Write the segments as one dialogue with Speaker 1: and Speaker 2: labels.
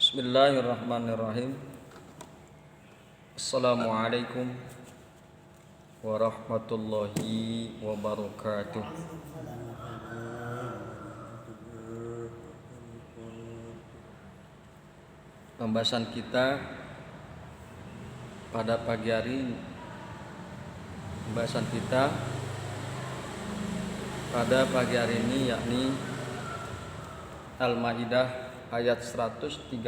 Speaker 1: Bismillahirrahmanirrahim. Assalamualaikum warahmatullahi wabarakatuh. Pembahasan kita pada pagi hari ini yakni Al-Maidah ayat 113,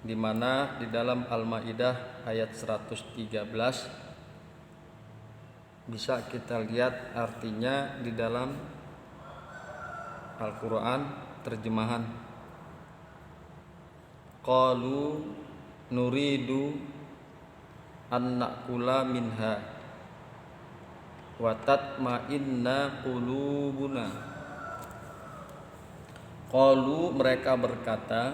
Speaker 1: di mana di dalam Al-Maidah ayat 113 bisa kita lihat artinya di dalam Al-Quran terjemahan. Qalu nuridu an na'kula minha wa tatma'inna qulubuna. Qalu, mereka berkata,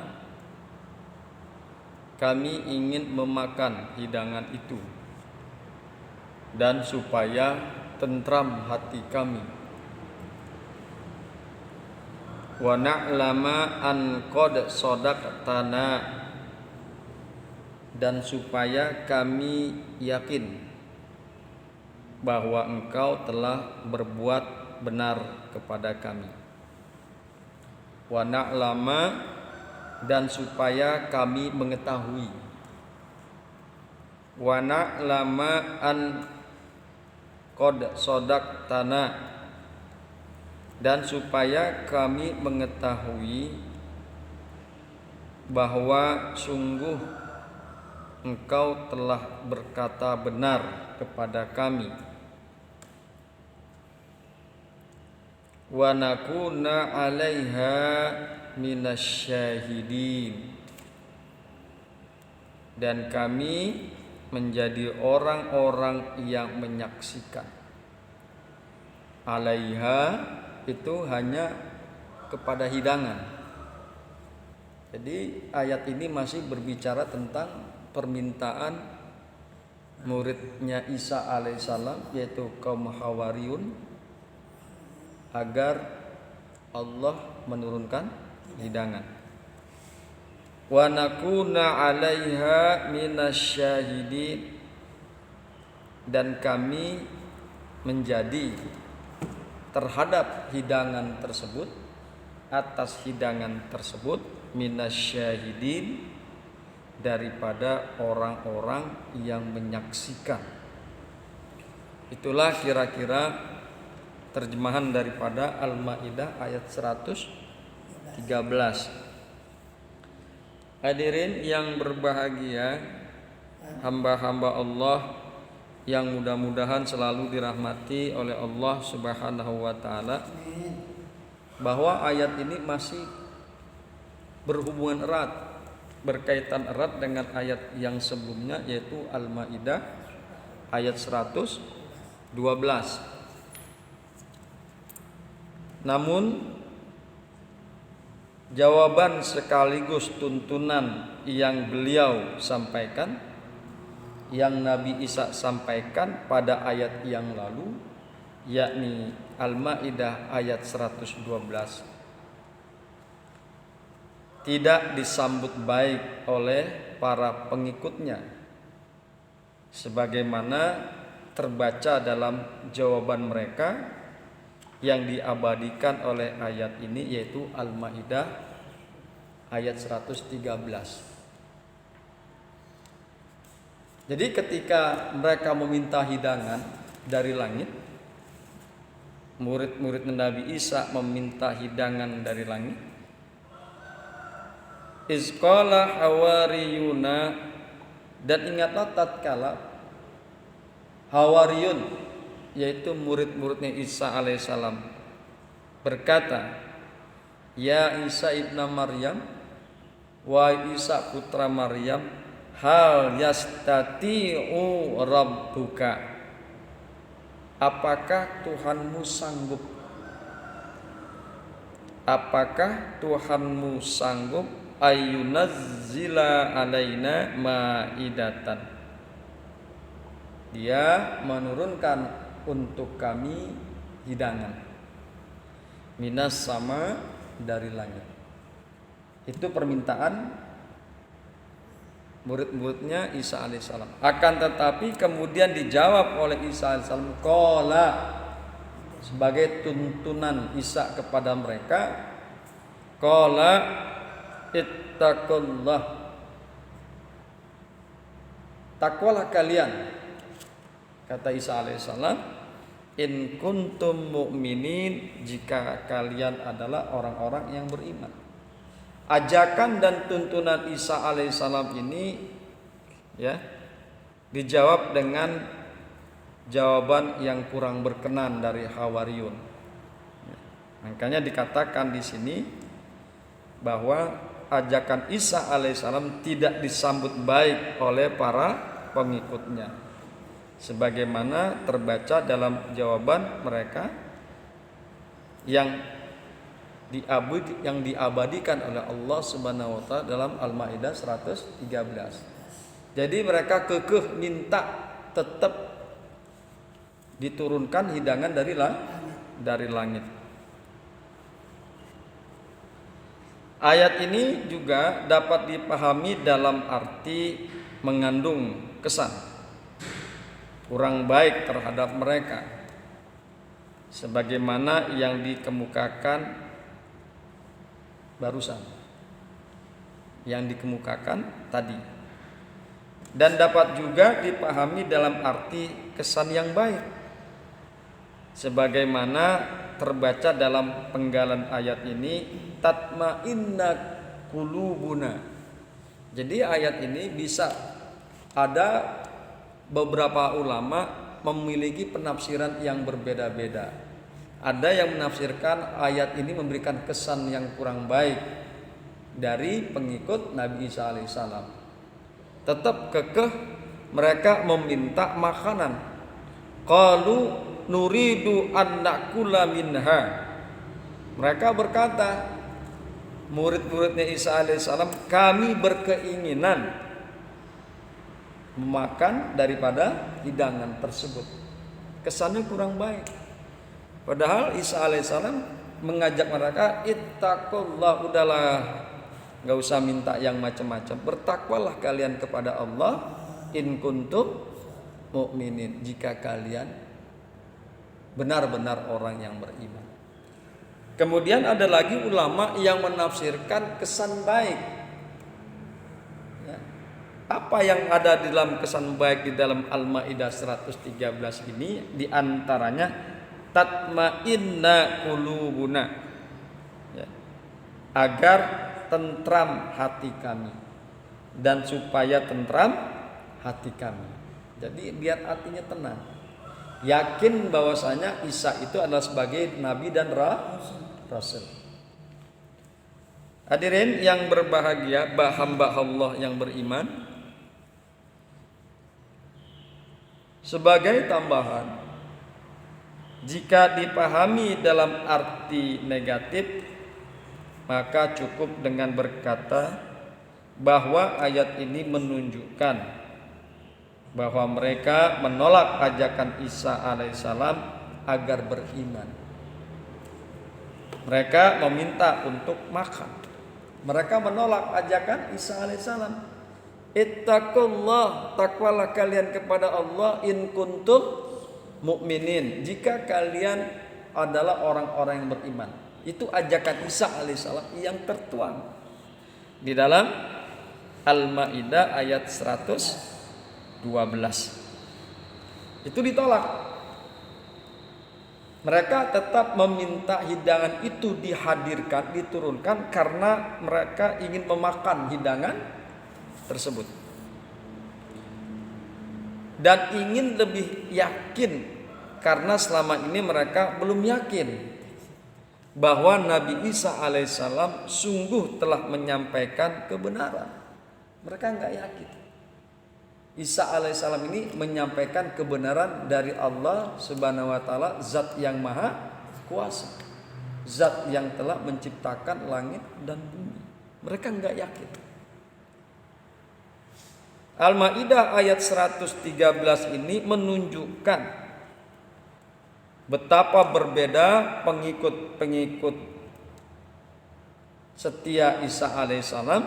Speaker 1: kami ingin memakan hidangan itu dan supaya tentram hati kami. Wa na'lama an qad shadaqtana, dan supaya kami yakin bahwa engkau telah berbuat benar kepada kami. Wa na'lama, dan supaya kami mengetahui. Wa na'lama an qad shadaqtana, dan supaya kami mengetahui bahwa sungguh engkau telah berkata benar kepada kami. Wa nakuna 'alaiha minasyahidin, dan kami menjadi orang-orang yang menyaksikan. 'Alaiha itu hanya kepada hidangan. Jadi ayat ini masih berbicara tentang permintaan muridnya Isa alaihissalam, yaitu kaum Hawariyun, agar Allah menurunkan hidangan. Wa nakuna 'alaiha minasyahidin, dan kami menjadi terhadap hidangan tersebut, atas hidangan tersebut, minasyahidin, daripada orang-orang yang menyaksikan. Itulah kira-kira terjemahan daripada Al-Maidah ayat 113. Hadirin yang berbahagia, hamba-hamba Allah yang mudah-mudahan selalu dirahmati oleh Allah Subhanahu wa taala, bahwa ayat ini masih berhubungan erat, berkaitan erat dengan ayat yang sebelumnya, yaitu Al-Maidah ayat 112. Namun jawaban sekaligus tuntunan yang beliau sampaikan, yang Nabi Isa sampaikan pada ayat yang lalu, yakni Al-Maidah ayat 112, tidak disambut baik oleh para pengikutnya, sebagaimana terbaca dalam jawaban mereka yang diabadikan oleh ayat ini, yaitu Al-Maidah ayat 113. Jadi ketika mereka meminta hidangan dari langit, murid-murid Nabi Isa meminta hidangan dari langit, izqala hawariyuna, dan ingatlah tatkala Hawariyun, yaitu murid-muridnya Isa alaihissalam, berkata, ya Isa ibna Maryam, wahai Isa putra Maryam, hal yastati'u rabbuka, apakah Tuhanmu sanggup, ayyunazzila alaina ma'idatan, dia menurunkan untuk kami hidangan, minas sama, dari langit. Itu permintaan murid-muridnya Isa alaihissalam. Akan tetapi kemudian dijawab oleh Isa alaihissalam, qala, sebagai tuntunan Isa kepada mereka, qala ittaqullah, takwalah kalian, kata Isa alaihissalam, in kuntum mu'minin, jika kalian adalah orang-orang yang beriman. Ajakan dan tuntunan Isa alaihissalam ini ya dijawab dengan jawaban yang kurang berkenan dari Hawariyun. Makanya dikatakan di sini bahwa ajakan Isa alaihissalam tidak disambut baik oleh para pengikutnya, sebagaimana terbaca dalam jawaban mereka yang diabadikan oleh Allah Subhanahu wa taala dalam Al-Maidah 113. Jadi mereka kekeh minta tetap diturunkan hidangan dari langit. Ayat ini juga dapat dipahami dalam arti mengandung kesan kurang baik terhadap mereka, sebagaimana yang dikemukakan barusan, yang dikemukakan tadi, dan dapat juga dipahami dalam arti kesan yang baik, sebagaimana terbaca dalam penggalan ayat ini, tatma'inna qulubuna. Jadi ayat ini bisa ada beberapa ulama memiliki penafsiran yang berbeda-beda. Ada yang menafsirkan ayat ini memberikan kesan yang kurang baik dari pengikut Nabi Isa alaihissalam. Tetap kekeh mereka meminta makanan. Qalu nuridu an nakula minha. Mereka berkata, murid-muridnya Isa alaihissalam, kami berkeinginan memakan daripada hidangan tersebut. Kesannya kurang baik. Padahal Isa alaihissalam mengajak mereka, ittaqullah, udahlah, gak usah minta yang macam-macam, bertakwalah kalian kepada Allah, in kuntum mu'minin, jika kalian benar-benar orang yang beriman. Kemudian ada lagi ulama yang menafsirkan kesan baik. Ya. Apa yang ada di dalam kesan baik di dalam Al-Maidah 113 ini diantaranya tatma'inna qulubuna, ya, agar tentram hati kami, dan supaya tentram hati kami. Jadi biar hatinya tenang, yakin bahwasanya Isa itu adalah sebagai nabi dan rasul. Hadirin yang berbahagia, hamba Allah yang beriman, sebagai tambahan, jika dipahami dalam arti negatif, maka cukup dengan berkata bahwa ayat ini menunjukkan bahwa mereka menolak ajakan Isa alaihissalam agar beriman. Mereka meminta untuk makan. Mereka menolak ajakan Isa alaihissalam. Ittaqullah, takwalah kalian kepada Allah, in kuntum mu'minin, jika kalian adalah orang-orang yang beriman. Itu ajakan Isa alaihissalam yang tertuang di dalam Al-Maidah ayat 112. Itu ditolak. Mereka tetap meminta hidangan itu dihadirkan, diturunkan, karena mereka ingin memakan hidangan tersebut dan ingin lebih yakin, karena selama ini mereka belum yakin bahwa Nabi Isa alaihissalam sungguh telah menyampaikan kebenaran. Mereka nggak yakin Isa alaihissalam ini menyampaikan kebenaran dari Allah Subhanahu wa taala, zat yang maha kuasa, zat yang telah menciptakan langit dan bumi. Mereka nggak yakin. Al-Maidah ayat 113 ini menunjukkan betapa berbeda pengikut-pengikut setia Isa alaihissalam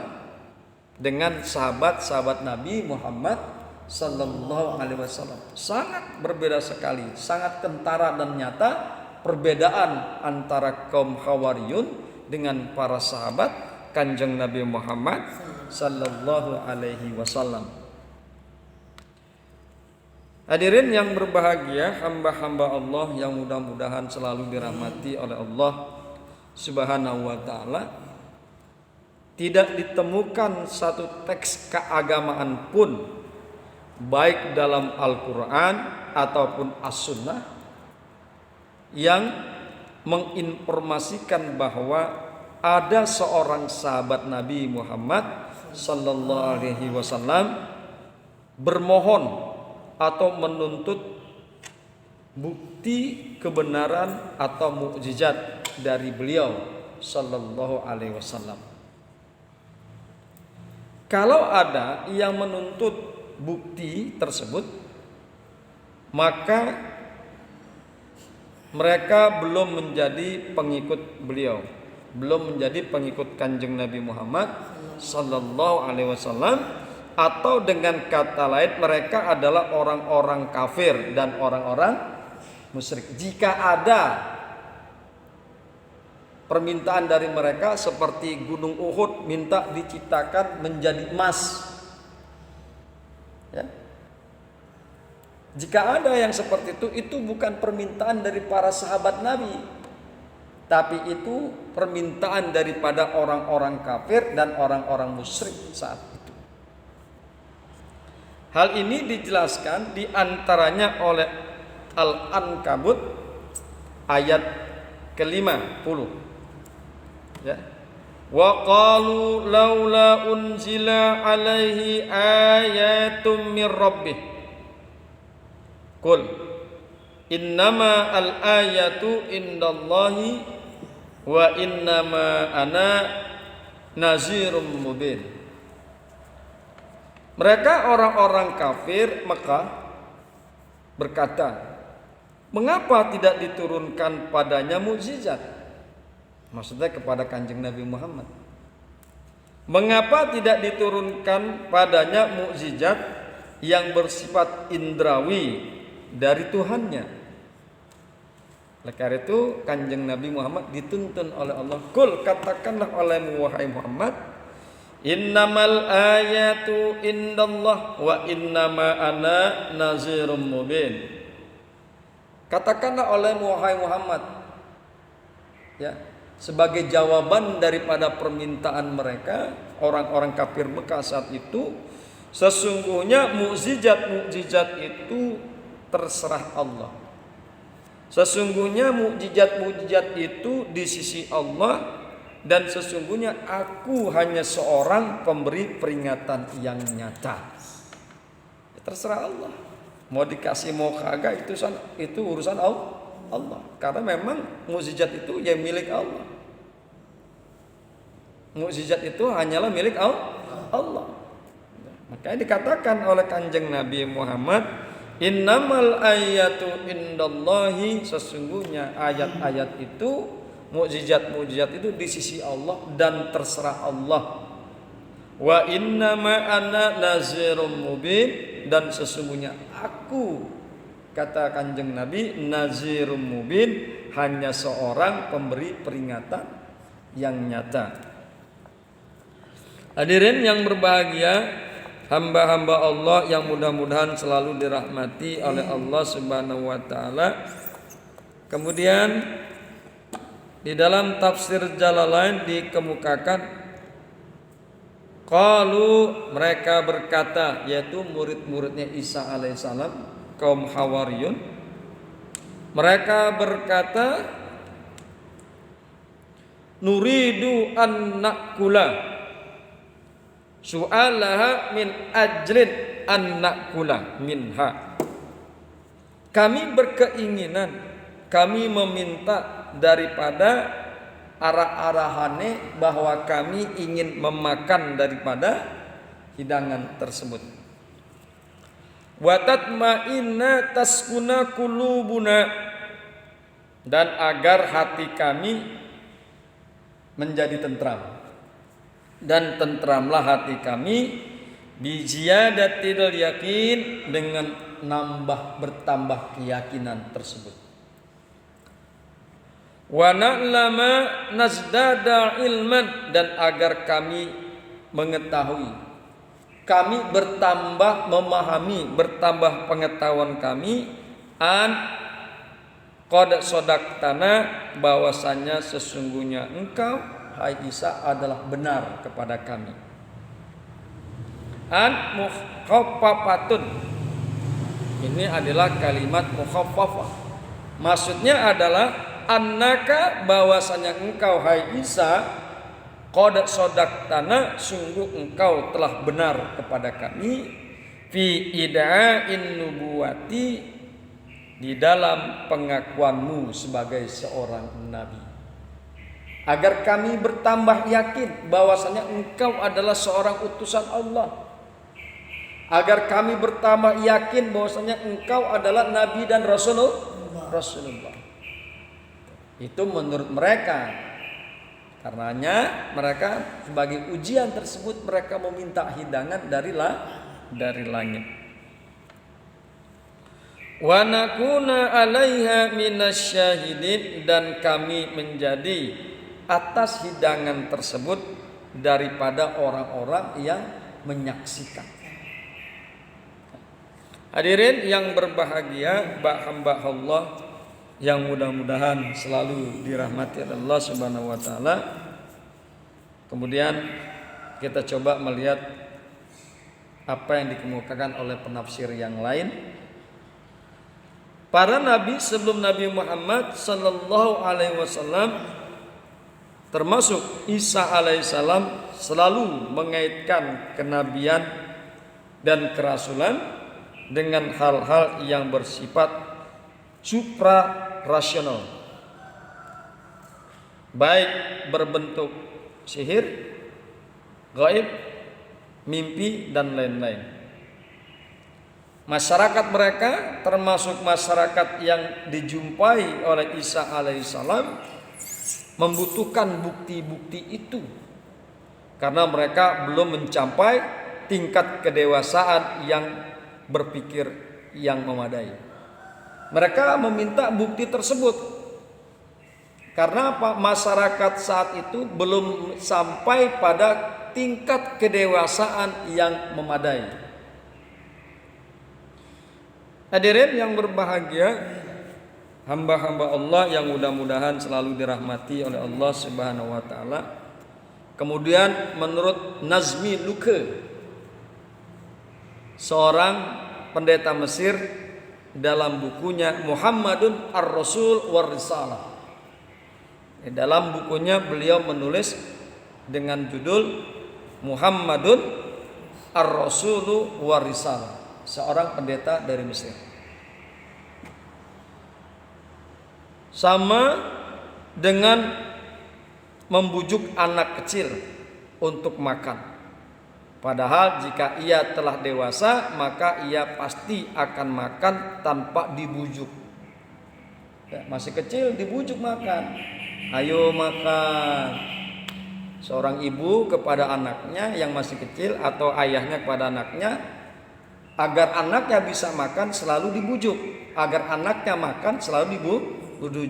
Speaker 1: dengan sahabat-sahabat Nabi Muhammad sallallahu alaihi wasallam. Sangat berbeda sekali, sangat kentara dan nyata perbedaan antara kaum Hawariyun dengan para sahabat Kanjeng Nabi Muhammad sallallahu alaihi wasallam. Hadirin yang berbahagia, hamba-hamba Allah yang mudah-mudahan selalu dirahmati oleh Allah Subhanahu wa taala. Tidak ditemukan satu teks keagamaan pun baik dalam Al-Quran ataupun As-Sunnah yang menginformasikan bahwa ada seorang sahabat Nabi Muhammad sallallahu alaihi wasallam bermohon atau menuntut bukti kebenaran atau mukjizat dari beliau sallallahu alaihi wasallam. Kalau ada yang menuntut bukti tersebut, maka mereka belum menjadi pengikut beliau, belum menjadi pengikut Kanjeng Nabi Muhammad sallallahu alaihi wasallam, atau dengan kata lain mereka adalah orang-orang kafir dan orang-orang musyrik. Jika ada permintaan dari mereka seperti Gunung Uhud minta diciptakan menjadi emas, ya. Jika ada yang seperti itu bukan permintaan dari para sahabat Nabi, tapi itu permintaan daripada orang-orang kafir dan orang-orang musyrik saat itu. Hal ini dijelaskan diantaranya oleh Al-Ankabut ayat ke-50. Ya. Wa qalu laula unzila alaihi ayatum mir rabbih. Qul innama al ayatu indallahi wa innama ana nazirum mubin. Mereka orang-orang kafir Mekah berkata, mengapa tidak diturunkan padanya mukjizat? Maksudnya kepada Kanjeng Nabi Muhammad. Mengapa tidak diturunkan padanya mukjizat yang bersifat indrawi dari Tuhannya? Oleh karena itu Kanjeng Nabi Muhammad dituntun oleh Allah. Qul, katakanlah olehmu wahai Muhammad, innamal ayatu indallah wa innama ana nazirum mubin. Katakanlah olehmu wahai Muhammad, ya, sebagai jawaban daripada permintaan mereka orang-orang kafir Mekah saat itu, sesungguhnya mukjizat-mukjizat itu terserah Allah. Sesungguhnya mukjizat-mukjizat itu di sisi Allah, dan sesungguhnya aku hanya seorang pemberi peringatan yang nyata. Ya, terserah Allah. Mau dikasih mau kagak itu urusan Allah. Karena memang mukjizat itu ya milik Allah. Mukjizat itu hanyalah milik Allah. Makanya dikatakan oleh Kanjeng Nabi Muhammad, innamal ayatu indallahi, sesungguhnya ayat-ayat itu, mukjizat-mukjizat itu di sisi Allah dan terserah Allah. Wa innama ana nazirum mubin, dan sesungguhnya aku, kata Kanjeng Nabi, nazirum mubin, hanya seorang pemberi peringatan yang nyata. Hadirin yang berbahagia, hamba-hamba Allah yang mudah-mudahan selalu dirahmati oleh Allah Subhanahu wa taala. Kemudian di dalam tafsir Jalalain dikemukakan, qalu, mereka berkata, yaitu murid-muridnya Isa alaihissalam, kaum Hawariyun, mereka berkata, nuridu an nakula su'alaha min ajlin an nakula minha. Kami berkeinginan, kami meminta daripada arah-arahane bahwa kami ingin memakan daripada hidangan tersebut. Wa tatma'inna taskuna qulubuna, dan agar hati kami menjadi tentram. dan tentramlah hati kami bijiyadatil yakin dengan bertambah keyakinan tersebut. Wa na'lama nazdada ilman, dan agar kami mengetahui, kami bertambah memahami, bertambah pengetahuan kami, qad sodaktana, bahwasanya sesungguhnya engkau hai Isa adalah benar kepada kami. Mukhaffafatun, ini adalah kalimat mukhaffafah. Maksudnya adalah annaka, bahwasanya engkau hai Isa, qad sodaktana, sungguh engkau telah benar kepada kami, fi ida'in nubuwati, di dalam pengakuanmu sebagai seorang nabi. Agar kami bertambah yakin bahwasanya engkau adalah seorang utusan Allah. Agar kami bertambah yakin bahwasanya engkau adalah nabi dan Rasulullah. Itu menurut mereka. Karenanya mereka sebagai ujian tersebut mereka meminta hidangan dari langit. Wa nakuna 'alaiha minasyahidin, dan kami menjadi atas hidangan tersebut daripada orang-orang yang menyaksikan. Hadirin yang berbahagia, hamba Allah yang mudah-mudahan selalu dirahmati Allah Subhanahu wa taala. Kemudian kita coba melihat apa yang dikemukakan oleh penafsir yang lain. Para nabi sebelum Nabi Muhammad sallallahu alaihi wasallam, termasuk Isa alaihissalam, selalu mengaitkan kenabian dan kerasulan dengan hal-hal yang bersifat supra-rasional, baik berbentuk sihir, gaib, mimpi, dan lain-lain. Masyarakat mereka termasuk masyarakat yang dijumpai oleh Isa alaihissalam membutuhkan bukti-bukti itu, karena mereka belum mencapai tingkat kedewasaan yang berpikir yang memadai. Mereka meminta bukti tersebut karena apa? Masyarakat saat itu belum sampai pada tingkat kedewasaan yang memadai. Hadirin yang berbahagia, hamba-hamba Allah yang mudah-mudahan selalu dirahmati oleh Allah Subhanahu wa taala. Kemudian menurut Nazmi Luke, seorang pendeta Mesir, dalam bukunya Muhammadun Ar-Rasul war Risalah, dalam bukunya beliau menulis dengan judul Muhammadun Ar-Rasulu war Risalah, seorang pendeta dari Mesir. Sama dengan membujuk anak kecil untuk makan. Padahal jika ia telah dewasa, maka ia pasti akan makan tanpa dibujuk. Masih kecil dibujuk makan, ayo makan. Seorang ibu kepada anaknya yang masih kecil atau ayahnya kepada anaknya, agar anaknya bisa makan selalu dibujuk, agar anaknya makan selalu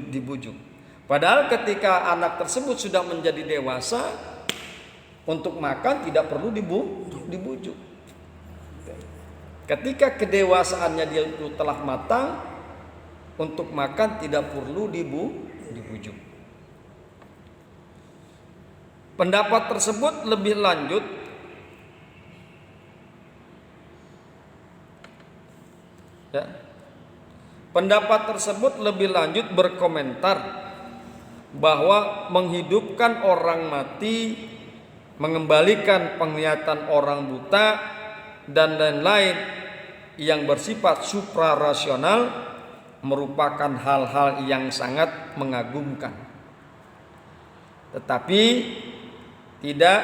Speaker 1: dibujuk. Padahal ketika anak tersebut sudah menjadi dewasa, untuk makan tidak perlu dibujuk. Ketika kedewasaannya dia itu telah matang, untuk makan tidak perlu dibujuk. Pendapat tersebut lebih lanjut ya. Pendapat tersebut lebih lanjut berkomentar bahwa menghidupkan orang mati, mengembalikan penglihatan orang buta, dan lain-lain yang bersifat suprarasional merupakan hal-hal yang sangat mengagumkan. Tetapi tidak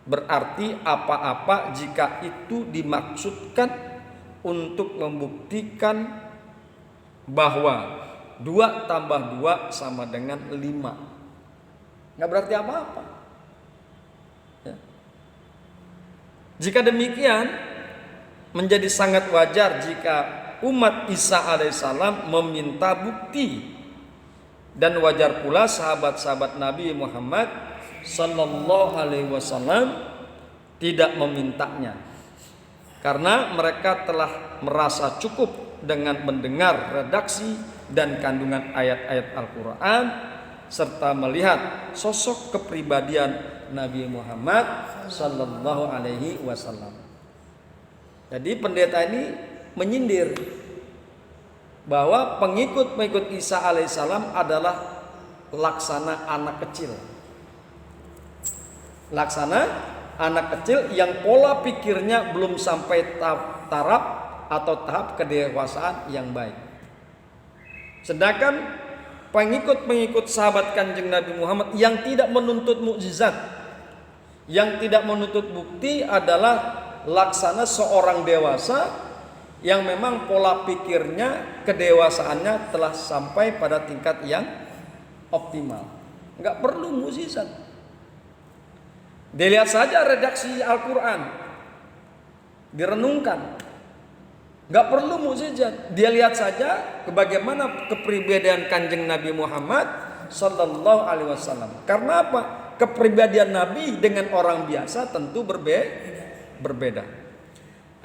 Speaker 1: berarti apa-apa jika itu dimaksudkan untuk membuktikan bahwa 2 tambah 2 sama dengan 5. Nggak berarti apa-apa. Ya. Jika demikian, menjadi sangat wajar jika umat Isa alaihissalam meminta bukti, dan wajar pula sahabat-sahabat Nabi Muhammad sallallahu alaihi wasallam tidak memintanya, karena mereka telah merasa cukup dengan mendengar redaksi dan kandungan ayat-ayat Al-Quran serta melihat sosok kepribadian Nabi Muhammad sallallahu alaihi wasallam. Jadi pendeta ini menyindir bahwa pengikut-pengikut Isa alaihissalam adalah laksana anak kecil. Laksana anak kecil yang pola pikirnya belum sampai taraf atau tahap kedewasaan yang baik. Sedangkan pengikut-pengikut sahabat Kanjeng Nabi Muhammad yang tidak menuntut mukjizat, yang tidak menuntut bukti adalah laksana seorang dewasa yang memang pola pikirnya, kedewasaannya telah sampai pada tingkat yang optimal. Enggak perlu mukjizat. Dilihat saja redaksi Al-Quran, direnungkan. Enggak perlu mukjizat. Dia lihat saja bagaimana kepribadian Kanjeng Nabi Muhammad sallallahu alaihi wasallam. Karena apa? Kepribadian Nabi dengan orang biasa tentu berbeda.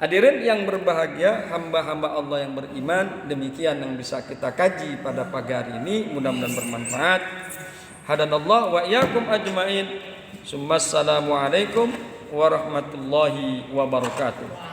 Speaker 1: Hadirin yang berbahagia, hamba-hamba Allah yang beriman, demikian yang bisa kita kaji pada pagi hari ini, mudah-mudahan bermanfaat. Hadanallah wa iyyakum ajmain. Assalamualaikum warahmatullahi wabarakatuh.